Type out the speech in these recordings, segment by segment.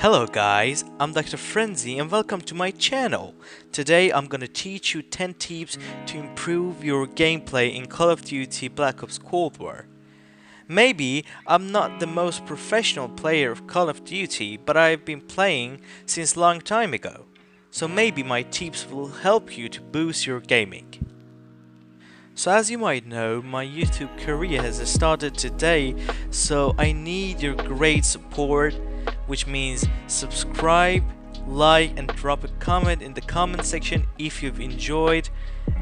Hello guys, I'm Dr. Frenzy and welcome to my channel. Today I'm gonna teach you 10 tips to improve your gameplay in Call of Duty Black Ops Cold War. Maybe I'm not the most professional player of Call of Duty, but I've been playing since a long time ago. So maybe my tips will help you to boost your gaming. So as you might know, my YouTube career has started today, so I need your great support, which means subscribe, like and drop a comment in the comment section if you've enjoyed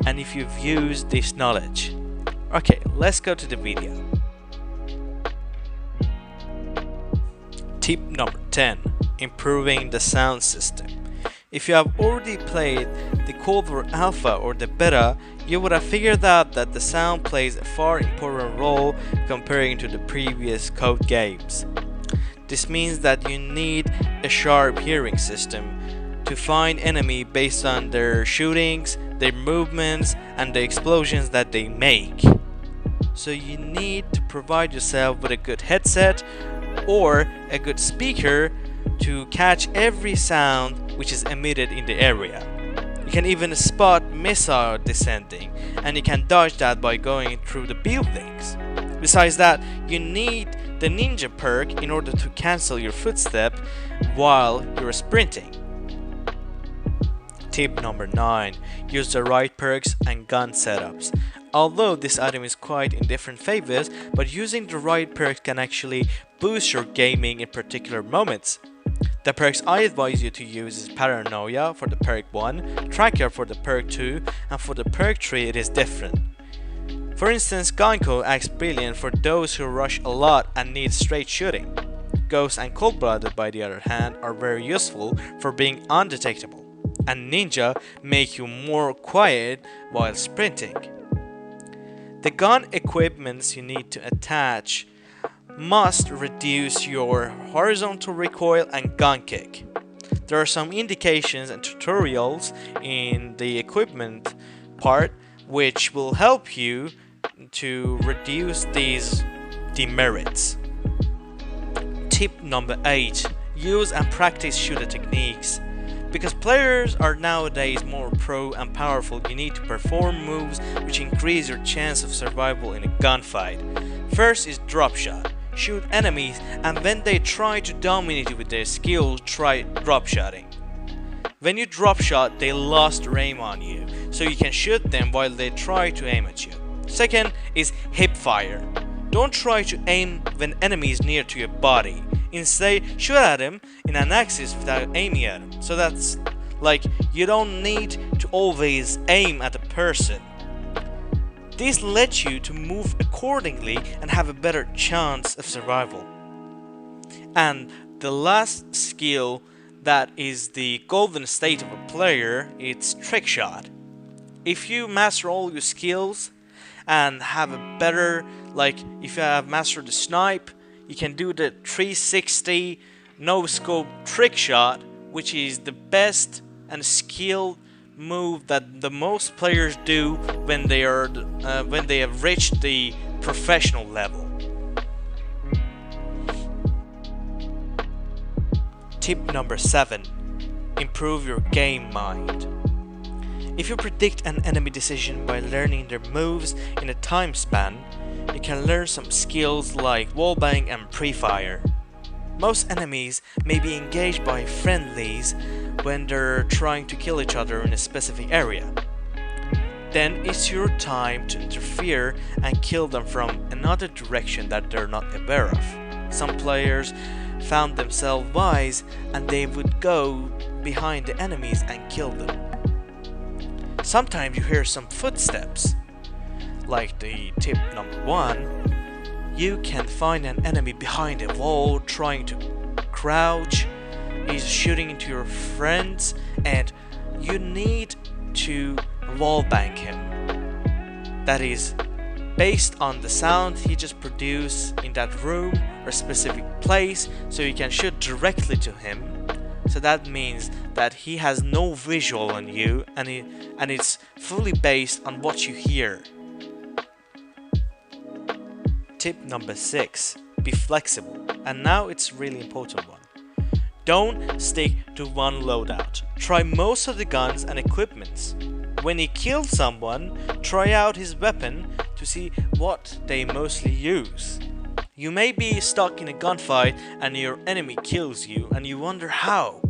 and if you've used this knowledge. Okay, let's go to the video. Tip number 10. Improving the sound system. If you have already played the Cold War Alpha or the Beta, you would have figured out that the sound plays a far important role comparing to the previous COD games. This means that you need a sharp hearing system to find enemy based on their shootings, their movements and the explosions that they make. So you need to provide yourself with a good headset or a good speaker to catch every sound which is emitted in the area. You can even spot missile descending and you can dodge that by going through the buildings. Besides that, you need the ninja perk in order to cancel your footstep while you're sprinting. Tip number 9. Use the right perks and gun setups. Although this item is quite in different favors, but using the right perks can actually boost your gaming in particular moments. The perks I advise you to use is Paranoia for the perk 1, Tracker for the perk 2, and for the perk 3 it is different. For instance, Gonko acts brilliant for those who rush a lot and need straight shooting. Ghost and Cold-Blooded, by the other hand, are very useful for being undetectable, and Ninja make you more quiet while sprinting. The gun equipments you need to attach must reduce your horizontal recoil and gun kick. There are some indications and tutorials in the equipment part which will help you to reduce these demerits. Tip number 8. Use and practice shooter techniques. Because players are nowadays more pro and powerful, you need to perform moves which increase your chance of survival in a gunfight. First is drop shot. Shoot enemies and when they try to dominate you with their skill, try drop shotting. When you drop shot, they lost aim on you, so you can shoot them while they try to aim at you. Second is hip fire. Don't try to aim when enemy is near to your body. Instead, shoot at him in an axis without aiming at him. So that's like you don't need to always aim at a person. This lets you to move accordingly and have a better chance of survival. And the last skill that is the golden state of a player, it's trick shot. If you master all your skills and have a better, like if you have mastered the snipe, you can do the 360 no scope trick shot, which is the best and skilled move that the most players do when they have reached the professional level. Tip number 7. Improve your game mind. If you predict an enemy decision by learning their moves in a time span, you can learn some skills like wallbang and pre-fire. Most enemies may be engaged by friendlies when they're trying to kill each other in a specific area. Then it's your time to interfere and kill them from another direction that they're not aware of. Some players found themselves wise and they would go behind the enemies and kill them. Sometimes you hear some footsteps. Like the tip number 1, you can find an enemy behind a wall trying to crouch. He's shooting into your friends and you need to wallbang him. That is based on the sound he just produced in that room or specific place, so you can shoot directly to him. So that means that he has no visual on you and it's fully based on what you hear. Tip number 6. Be flexible. And now it's really important one. Don't stick to one loadout. Try most of the guns and equipments. When you kill someone, try out his weapon to see what they mostly use. You may be stuck in a gunfight and your enemy kills you and you wonder how.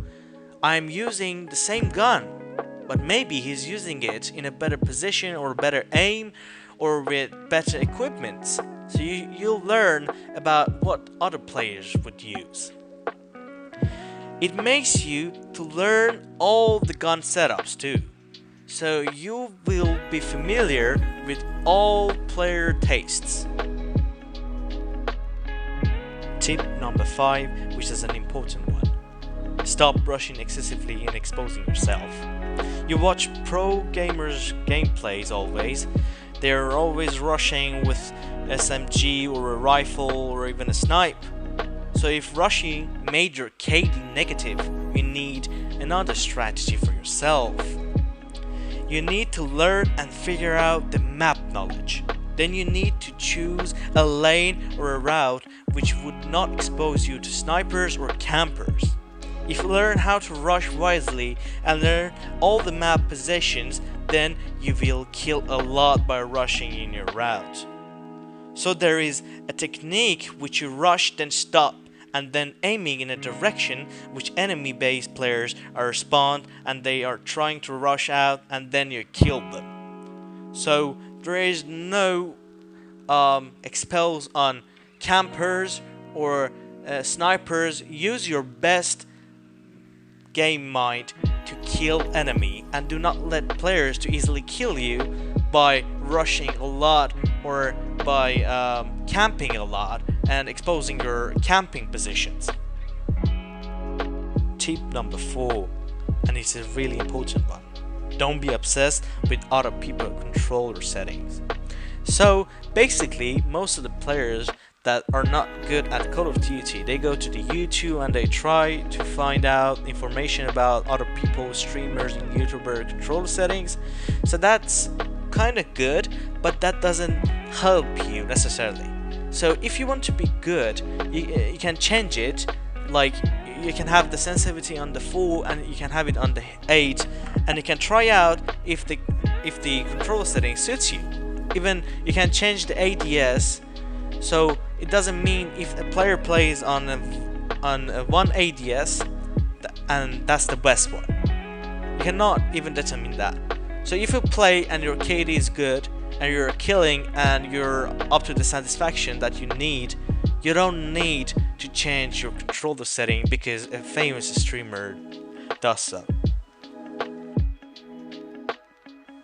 I'm using the same gun, but maybe he's using it in a better position or better aim or with better equipment. So you'll learn about what other players would use. It makes you to learn all the gun setups too. So you will be familiar with all player tastes. Tip number 5, which is an important one. Stop rushing excessively and exposing yourself. You watch pro gamers gameplays always. They're always rushing with SMG or a rifle or even a snipe. So if rushing made your KD negative, you need another strategy for yourself. You need to learn and figure out the map knowledge. Then you need to choose a lane or a route which would not expose you to snipers or campers. If you learn how to rush wisely and learn all the map positions, then you will kill a lot by rushing in your route. So there is a technique which you rush then stop and then aiming in a direction which enemy base players are spawned and they are trying to rush out and then you kill them. So there is no expels on campers or snipers. Use your best game mind to kill enemy and do not let players to easily kill you by rushing a lot or by camping a lot and exposing your camping positions. Tip number 4, and it's a really important one. Don't be obsessed with other people's controller settings. So basically most of the players that are not good at Call of Duty, they go to the YouTube and they try to find out information about other people's streamers and YouTuber controller settings. So that's kind of good, but that doesn't help you necessarily. So if you want to be good, you can change it. Like you can have the sensitivity on the 4 and you can have it on the 8, and you can try out if the controller setting suits you. Even you can change the ADS. So it doesn't mean if a player plays on one ADS and that's the best one. You cannot even determine that. So if you play and your KD is good and you're killing and you're up to the satisfaction that you need, you don't need to change your controller setting because a famous streamer does so.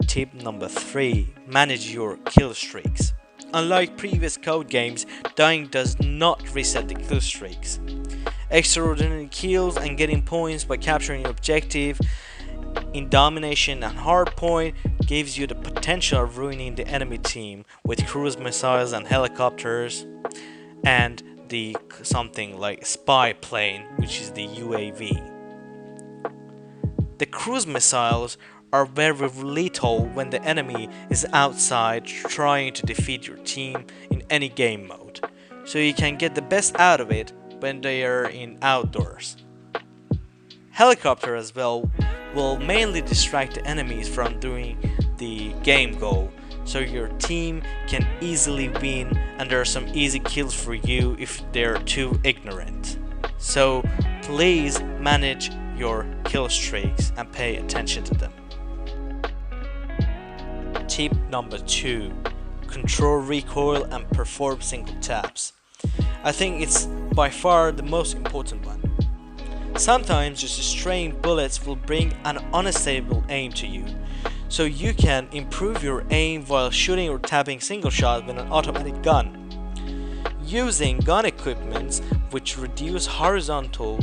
Tip number 3, manage your kill streaks. Unlike previous COD games, dying does not reset the kill streaks. Extraordinary kills and getting points by capturing your objective in domination and hardpoint gives you the potential of ruining the enemy team with cruise missiles and helicopters and the something like spy plane, which is the UAV. The cruise missiles are very lethal when the enemy is outside trying to defeat your team in any game mode, so you can get the best out of it when they are in outdoors. Helicopter as well will mainly distract the enemies from doing the game goal, so your team can easily win and there are some easy kills for you if they're too ignorant. So please manage your kill streaks and pay attention to them. Tip number 2, control recoil and perform single taps. I think it's by far the most important one. Sometimes just straying bullets will bring an unstable aim to you, so you can improve your aim while shooting or tapping single shot with an automatic gun. Using gun equipment which reduce horizontal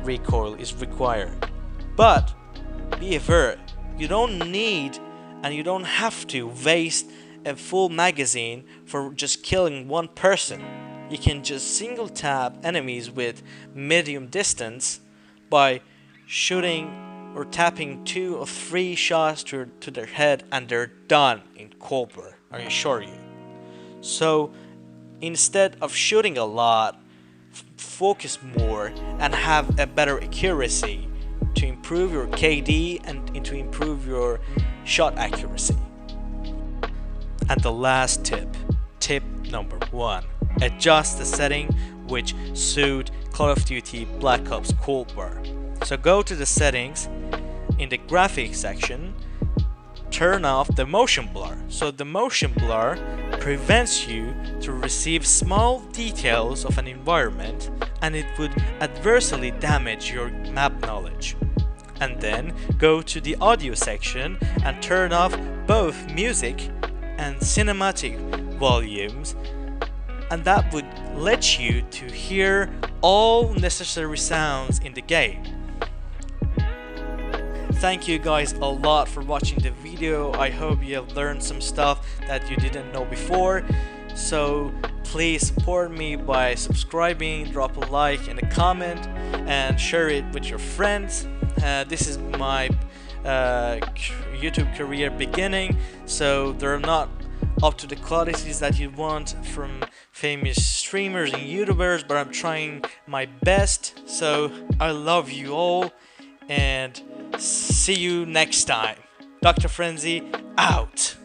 recoil is required. But be aware, you don't need and you don't have to waste a full magazine for just killing one person. You can just single tap enemies with medium distance by shooting or tapping 2 or 3 shots to their head and they're done in Cold War, I assure you. So instead of shooting a lot focus more and have a better accuracy to improve your KD and to improve your shot accuracy. And the last tip number 1, adjust the setting which suit Call of Duty Black Ops Cold War. So go to the settings, in the graphics section, turn off the motion blur. So the motion blur prevents you to receive small details of an environment, and it would adversely damage your map knowledge. And then go to the audio section and turn off both music and cinematic volumes, and that would let you to hear all necessary sounds in the game. Thank you guys a lot for watching the video. I hope you have learned some stuff that you didn't know before. So please support me by subscribing, drop a like and a comment, and share it with your friends. This is my YouTube career beginning, so they're not up to the qualities that you want from famous streamers and YouTubers, but I'm trying my best. So I love you all, and see you next time. Dr. Frenzy out.